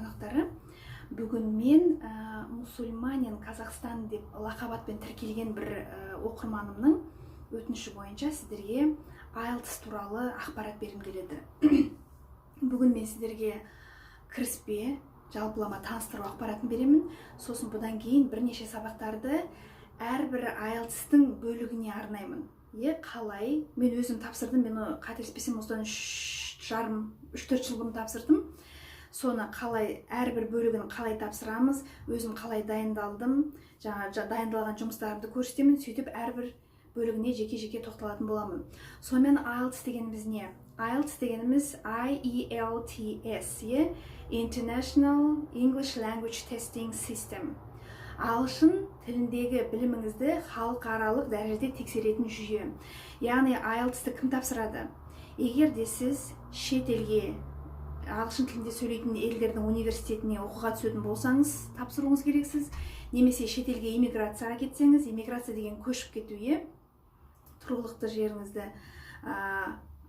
қонақтары. Бүгін мен Мусульманин Қазақстан деп лақабатпен тіркелген бір оқырманымның өтініші бойынша сіздерге IELTS туралы ақпарат бергім келеді. Бүгін мен сіздерге кіріспе, жалпылама таныстыру ақпаратын беремін. Сосын бұдан кейін бірнеше сабақтарды әрбір IELTS-тің бөлігіне арнаймын. Қалай? Мен өзім тапсырдым, мен қателеспесем осыдан 3-4 жыл бұрын тапсырдым. Соны қалай, әрбір бөлігін қалай тапсырамыз, өзім қалай дайындалдым, дайындалған жұмыстарымды көрсетемін, сөйтіп әрбір бөлігіне жеке-жеке тоқталатын боламын. Сонымен IELTS дегеніміз не? IELTS дегеніміз IELTS, International English Language Testing System. Ағылшын тіліндегі біліміңізді халықаралық дәрежеде тексеретін жүйе. Яғни IELTS-ті кім тапсырады? Егер де сіз шет елге, ағылшын тілінде сөйлейтін елдердің университетіне оқуға түсетін болсаңыз, тапсыруыңыз керексіз. Немесе шет елге иммиграцияға кетсеңіз, иммиграция деген көшіп кетуге, тұрғылықты жеріңізді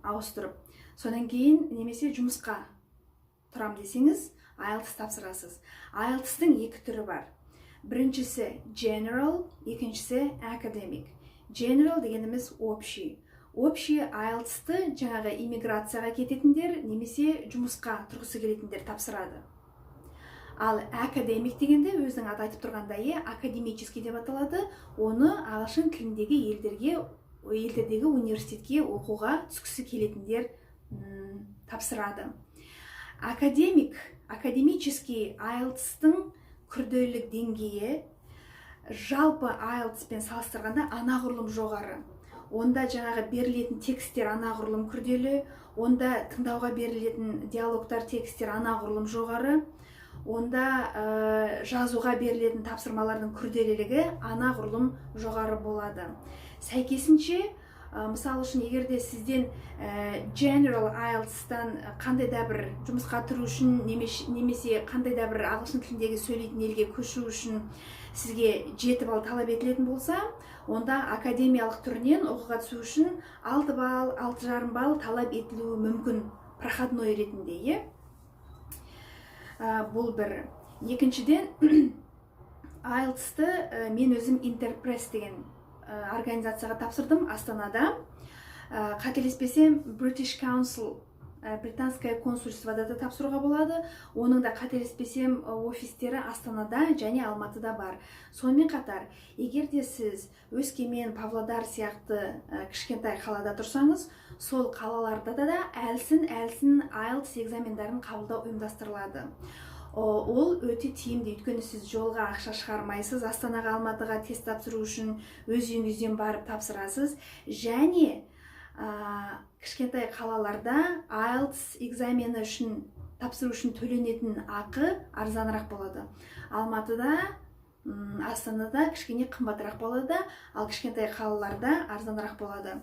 ауыстырып, содан кейін немесе жұмысқа тұрам десеңіз, IELTS тапсырасыз. IELTS-тің екі түрі бар. Біріншісі general, екіншісі academic. General дегеніміз общий. Общий IELTS-ты жаңағы иммиграцияға кететіндер немесе жұмысқа тұрғысы келетіндер тапсырады. Ал academic дегенде өзінің аты айтып тұрғандай, академический деп аталады. Оны ағылшын тіліндегі елдердегі университетке оқуға түскісі келетіндер тапсырады. Академический IELTS-тың күрделілік деңгейі жалпы IELTS-пен салыстырғанда анағұрлым жоғары. Онда жаңағы берілетін тексттер анағұрлым күрделі, онда тыңдауға берілетін диалогтар, тексттер анағұрлым жоғары, онда жазуға берілетін тапсырмалардың күрделілігі анағұрлым жоғары болады. Сәйкесінше, мысалы үшін, егер де сізден General IELTS-тан қандай да бір жұмысқа тұру үшін, немесе қандай да бір ағылшын тіліндегі сөйлейтін елге көшу үшін сізге 7 балл талап етілетін болса, онда академиялық түрінен оқуға түсу үшін 6 балл, 6,5 балл талап етілуі мүмкін проходной ретінде. Бұл бір. Екіншіден, IELTS-ты мен өзім Interpress деген организацияға тапсырдым Астанада. Қателеспесем, British Council, британское консульствода да тапсыруға болады. Оның да қателеспесем офистері Астанада және Алматыда бар. Сонымен қатар, егер де сіз Өскемен, Павлодар сияқты кішкентай қалада тұрсаңыз, сол қалаларда да әлсін IELTS экзамендарын қабылдау ұйымдастырылады. Ол өте тиімді, өйткені сіз жолға ақша шығармайсыз, Астанаға, Алматыға тест тапсыру үшін өз үйіңізден барып тапсырасыз, және кішкентай қалаларда IELTS экзамені үшін тапсыру үшін төленетін ақы арзанырақ болады. Алматыда, Астанада кішкене қымбатырақ болады, ал кішкентай қалаларда арзанырақ болады.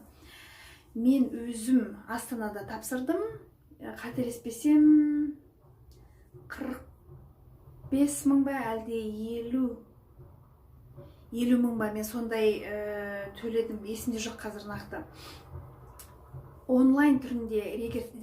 Мен өзім Астанада тапсырдым, қателеспесем 45 мың ба, әлде 50 мың ба, мен сондай төледім, есімде жоқ қазір нақты. Онлайн түрінде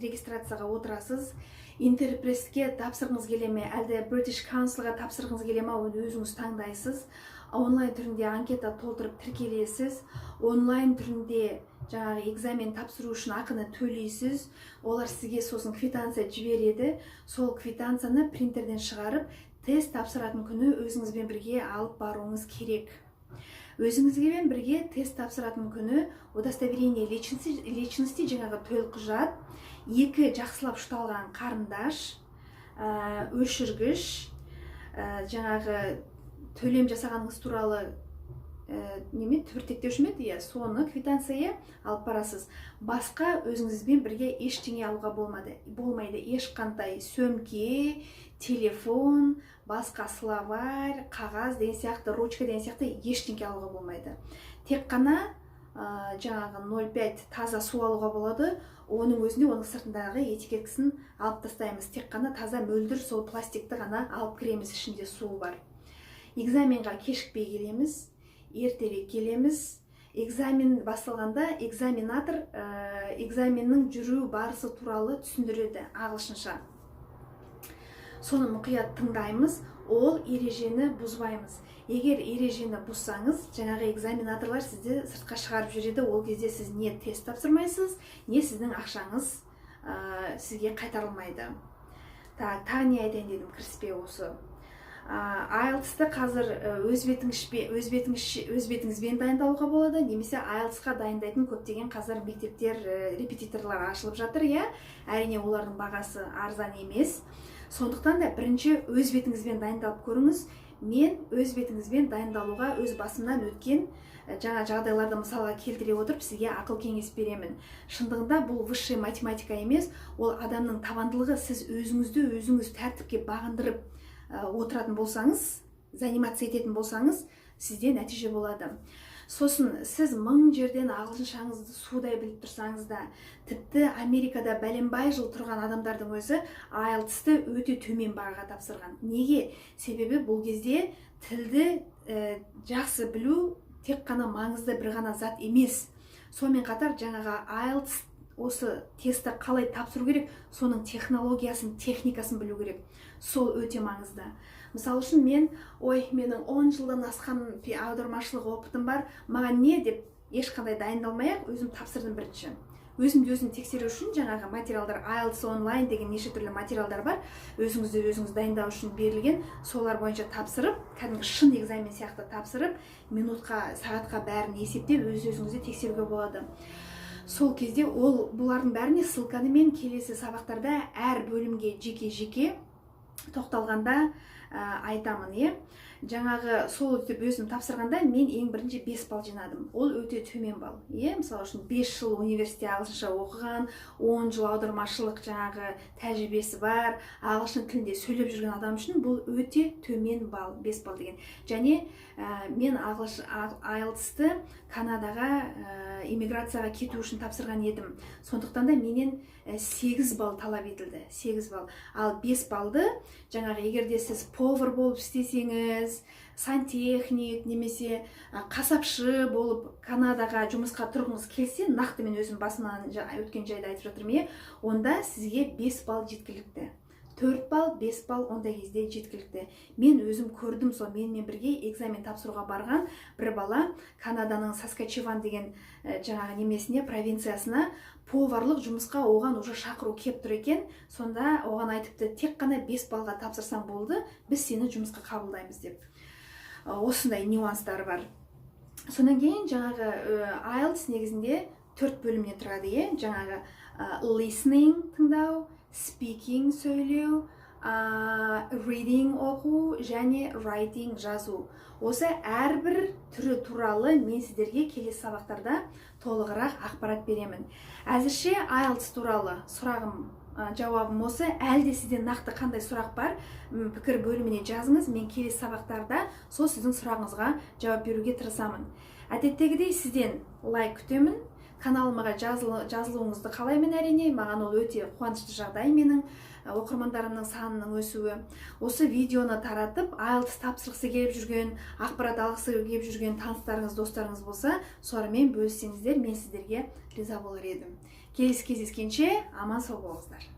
регистрацияға отырасыз, Interpressке тапсырғыңыз келеме, әлде British Councilға тапсырғыңыз келеме, оны өзіңіз таңдайсыз. Онлайн түрінде анкета толтырып тіркелесіз, онлайн түрінде жаңағы экзамен тапсыру үшін ақыны төлейсіз, олар сізге сосын квитанция жібереді, сол квитанцияны принтерден шығарып, тест тапсыратын күні өзіңізбен бірге алып баруыңыз керек. Өзіңізбен бірге тест тапсыратын күні удостоверение личности жаңағы төлқұжат, 2 жақсылап ұшталған қарындаш, өшіргіш, жаңағы төлем жасағаныңыз туралы түбіртектеуші ме еді, соны квитанция алып барасыз. Басқа өзіңізбен бірге ештеңе алуға болмайды. Ешқандай сөмке, телефон, басқа словарь, қағаз деген сияқты, ручка деген сияқты ештеңе алуға болмайды. Тек қана жаңағы 0,5 таза су алуға болады. Оның өзінде, оның сыртындағы этикеткісін алып тастаймыз. Тек қана таза мөлдір сол пластикті ғана алып кіреміз, ішінде суы бар. Экзаменға кешікпей келеміз, ертерек келеміз. Экзамен басталғанда экзаменатор экзаменнің жүру барысы туралы түсіндіреді ағылшынша. соны мұқият тыңдаймыз, ол ережені бұзбаймыз. Егер ережені бұзсаңыз, жаңағы экзаменаторлар сізді сыртқа шығарып жібереді. Ол кезде сіз не тест тапсырмайсыз, не сіздің ақшаңыз сізге қайтарылмайды. Тағы не айтайын дедім кіріспе осы. IELTS-ты қазір өз бетіңізбен дайындалуға болады, немесе IELTS-қа дайындайтын көптеген қазір мектептер, репетиторлар ашылып жатыр, әрине олардың бағасы арзан емес. Сондықтан да бірінші өз бетіңізбен дайындалып көріңіз. Мен өз бетіңізбен дайындалуға өз басымнан өткен жаңа жағдайларды мысалға келтіре отырып сізге ақыл кеңес беремін. Шындығында бұл высшая математика емес, ол адамның табандылығы. Сіз өзіңіз тәртіпке бағындырып отыратын болсаңыз, занимация ететін болсаңыз, сізде нәтиже болады. Сосын сіз 1000 жерден ағылшыншаңызды судай біліп тұрсаңыз да, тіпті Америкада бәленбай жыл тұрған адамдардың өзі IELTS-ты өте төмен бағаға тапсырған. Неге? Себебі бұл кезде тілді жақсы білу тек қана маңызды бір ғана зат емес. Сонымен қатар жаңағы IELTS осы тестті қалай тапсыру керек, соның технологиясын, техникасын білу керек. Сол өте маңызды. Мысалы үшін менің 10 жылдан асқан аудармашылық опытым бар, маған не деп ешқандай дайындалмай-ақ өзім тапсырдым бірінші. Өзім тексеру үшін жаңағы материалдар, IELTS онлайн деген неше түрлі материалдар бар, өзіңіз дайындау үшін берілген, солар бойынша тапсырып, кәдімгі шын экзамен сияқты тапсырып, минутқа, сағатқа бәрін есептеп, өзіңізді тексеруге болады. Сол кезде бұлардың бәріне ссылканы мен келесі сабақтарда әр бөлімге жеке тоқталғанда айтамын. Жаңағы сол өтіп өзім тапсырғанда мен ең бірінші 5 балл жинадым. Ол өте төмен балл. Мысалы үшін 5 жыл университетте ағылшынша оқыған, 10 жыл аудармашылық жаңағы тәжірибесі бар, ағылшын тілінде сөйлеп жүрген адам үшін бұл өте төмен балл, 5 балл деген. Және мен IELTS-ты Канадаға иммиграцияға кету үшін тапсырған едім. Сондықтан да менен 8 балл талап етілді. 8 балл. Ал 5 баллды жаңағы егерде сіз повар болып істесеңіз, сантехник немесе қасапшы болып Канадаға жұмысқа тұрғыңыз келсе, нақты мен өзім басымнан өткен жайды айтып жатырмын, онда сізге 5 балл жеткілікті. 4 балл, 5 балл ондай кезде жеткілікті. Мен өзім көрдім, сол менімен бірге экзамен тапсыруға барған бір бала Канаданың Саскачеван деген жаңағы немесіне, провинциясына поварлық жұмысқа оған уже шақыру кеп тұр екен. Сонда оған айтыпты, тек қана 5 балға тапсырсаң болды, біз сені жұмысқа қабылдаймыз деп. Осындай нюанстары бар. Сонан кейін жаңағы IELTS негізінде 4 бөлімнен тұрады. Жаңағы listening тыңдау, speaking сөйлеу, reading оқу және writing жазу. Осы әрбір түрі туралы мен сіздерге келесі сабақтарда толығырақ ақпарат беремін. Әзірше IELTS туралы жауабым осы. Әлде сізден нақты қандай сұрақ бар, пікір бөліміне жазыңыз. Мен келесі сабақтарда сол сіздің сұрағыңызға жауап беруге тырысамын. Әдеттегідей сізден лайк күтемін. Каналыма жазылуыңызды қалаймын әрине. Маған ол өте қуанышты жағдай, менің оқырмандарымның санының өсуі. Осы видеоны таратып, IELTS тапсырғысы келіп жүрген, ақпарат алғысы келіп жүрген таныстарыңыз, достарыңыз болса, солармен бөліссеңіздер, мен сіздерге риза болар едім. Келесі кездескенше аман сау болыңыздар.